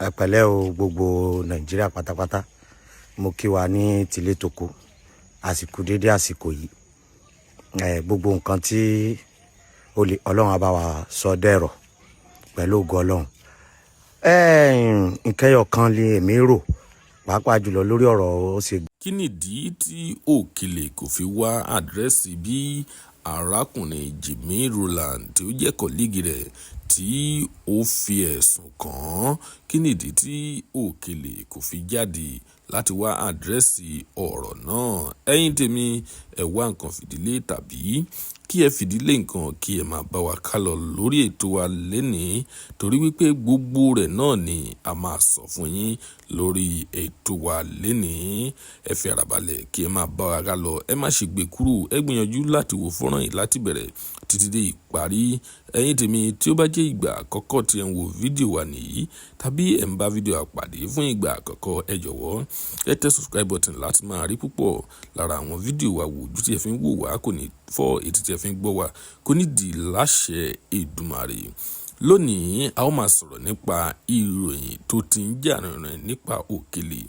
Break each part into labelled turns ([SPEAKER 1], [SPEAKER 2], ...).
[SPEAKER 1] Ẹ pẹ̀lẹ́ o gbogbo Nàìjíríà pátápátá. Mo kí wa ní tilé toko. Àsìkò dédé àsìkò yìí. Gbogbo nǹkan tí Ọlọ́run á bá wa sọ dẹ̀rọ̀ pẹ̀lú ògo Ọlọ́run. Nkẹ́yọ̀ kan lé èmi rò pàápàá jùlọ lórí ọ̀rọ̀ ó ṣe.
[SPEAKER 2] Kí nìdí tí Okele kò fi wá àdírẹ́sì bí arákùnrin Jimmy Roland tí ó jẹ́ kọ́líìgì rẹ̀ tí ó fi ẹ̀sùn kàn án? Kí nìdí tí Okele kò fi jáde láti wá àdírẹ́sì ọ̀rọ̀ náà? Ẹ̀yin tèmi, ẹ wá nǹkan fìdílé tàbí kí ẹ fìdílé nǹkan kí ẹ máa bá wa kálọ lórí ètò wa lénìí, torí wípé gbogbo rẹ̀ náà ni a máa sọ fún yín lórí ètò wa lénìí. Ẹ fi ara balẹ̀ kí ẹ máa bá wa kálọ, ẹ má ṣe gbé kúrò, ẹ gbìyànjú láti wo fọ́nrán yìí láti bẹ̀rẹ̀ títí dé ìparí. Ẹ̀yin tèmi, tí ó bá jẹ́ ìgbà àkọ́kọ́ tí ẹ ń wo fídíò wa nìyí tàbí ẹ ń bá fídíò àpàdé fún ìgbà àkọ́kọ́, ẹ jọ̀wọ́ ẹ tẹ subscribe button láti máa rí púpọ̀ lára àwọn fídíò wa wò. Ojú tí ẹ fi ń wò wá kò ní fọ́, etí tí ẹ fi ń gbọ́ wá kò ní di láṣẹ Èdùmàrè. Lónìí a ó máa sọ̀rọ̀ nípa ìròyìn tó ti ń jà rìnrìn nípa Okele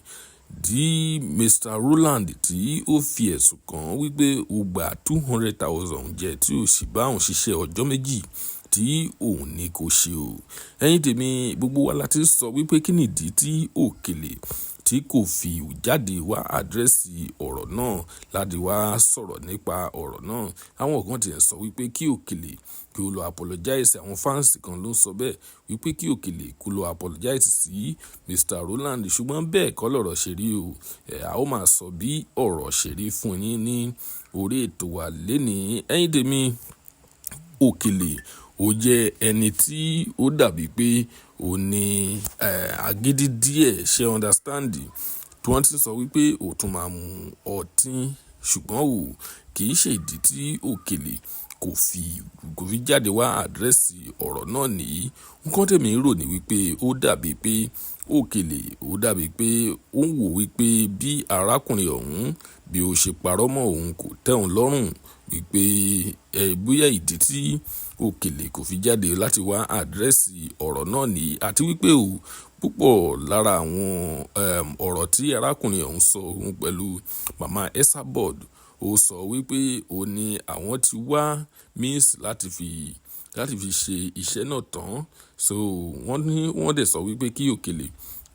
[SPEAKER 2] di Mr. Roland tí ó fi ẹ̀sùn kàn wípé ó gba 200,000 jẹ tí ó sì bá òun ṣiṣẹ́ ọjọ́ méjì tí òun ní kò ṣe o. Ẹ̀yin tèmi, gbogbo wa láti sọ wípé kí nìdí tí Okele tí kò fi jáde wá àdírẹ́sì ọ̀rọ̀ náà láti wá sọ̀rọ̀ nípa ọ̀rọ̀ náà. Àwọn kan ti ń sọ wípé kí Okele kí ó lọ apologize. Àwọn fans kan ló ń sọ bẹ́ẹ̀ wípé kí Okele kó lọ apologize sí Mr. Roland, ṣùgbọ́n bẹ́ẹ̀ kọ́ lọ̀rọ̀ ṣe rí o. A ó máa sọ bí ọ̀rọ̀ ṣe rí fún yín ní orí ètò wa lénìí. Ẹ̀yin tèmi, Okele ó jẹ́ ẹni tí ó dàbí pé ó ní agídí díẹ̀, ṣe understand, tí wọ́n ti sọ wípé ó tún máa mu ọtí, ṣùgbọ́n kì í ṣe ìdí tí Okele kò fi jáde wá àdírẹ́sì ọ̀rọ̀ náà nìyí. Nǹkan tèmi rò ní wípé ó dàbí pé Okele ó dàbí pé ó ń wò wípé bí arákùnrin ọ̀hún bí ó ṣe parọ́ mọ́ òun kò tẹ́ òun lọ́rùn, wípé bóyá ìdí tí Okele kò fi jáde láti wá àdírẹ́sì ọ̀rọ̀ náà nìyí, àti wípé púpọ̀ lára àwọn ọ̀rọ̀ tí arákùnrin ọ̀hún sọ òun pẹ̀lú mama Esabod, ó sọ wípé ó ní àwọn ti wá means láti fi ṣe iṣẹ́ náà tán. So wọ́n dẹ̀ sọ wípé kí Okele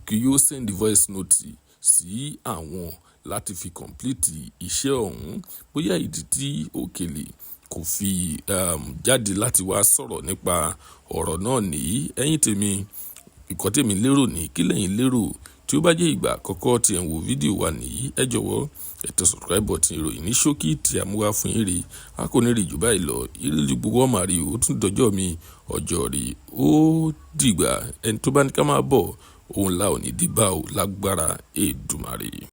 [SPEAKER 2] kí yóò send voice note sí àwọn láti fi complete iṣẹ́ ọ̀hún. Bóyá ìdí tí Okele kò fi jáde láti wá sọ̀rọ̀ nípa ọ̀rọ̀ náà nìyí. Ẹ̀yin tèmi, nǹkan tèmi lérò ní kí lẹ́yìn lérò. Tí ó bá jẹ́ ìgbà àkọ́kọ́ tí ẹ ń wo fídíò wa nìyí, ẹ jọ̀wọ́ ẹ tẹ subscribe button. Ìròyìn ní ṣókí tí a mú wá fún yín rèé, a kò ní rí jù báyìí lọ. Ìrírí gbogbo ọmọ àrí ó tún dọjọ́ mi ọjọ́ rí ó dìgbà. Ẹni tó bá ní ká máa bọ̀ òun la ò ní dìbà o lágbára Èdùmàrè.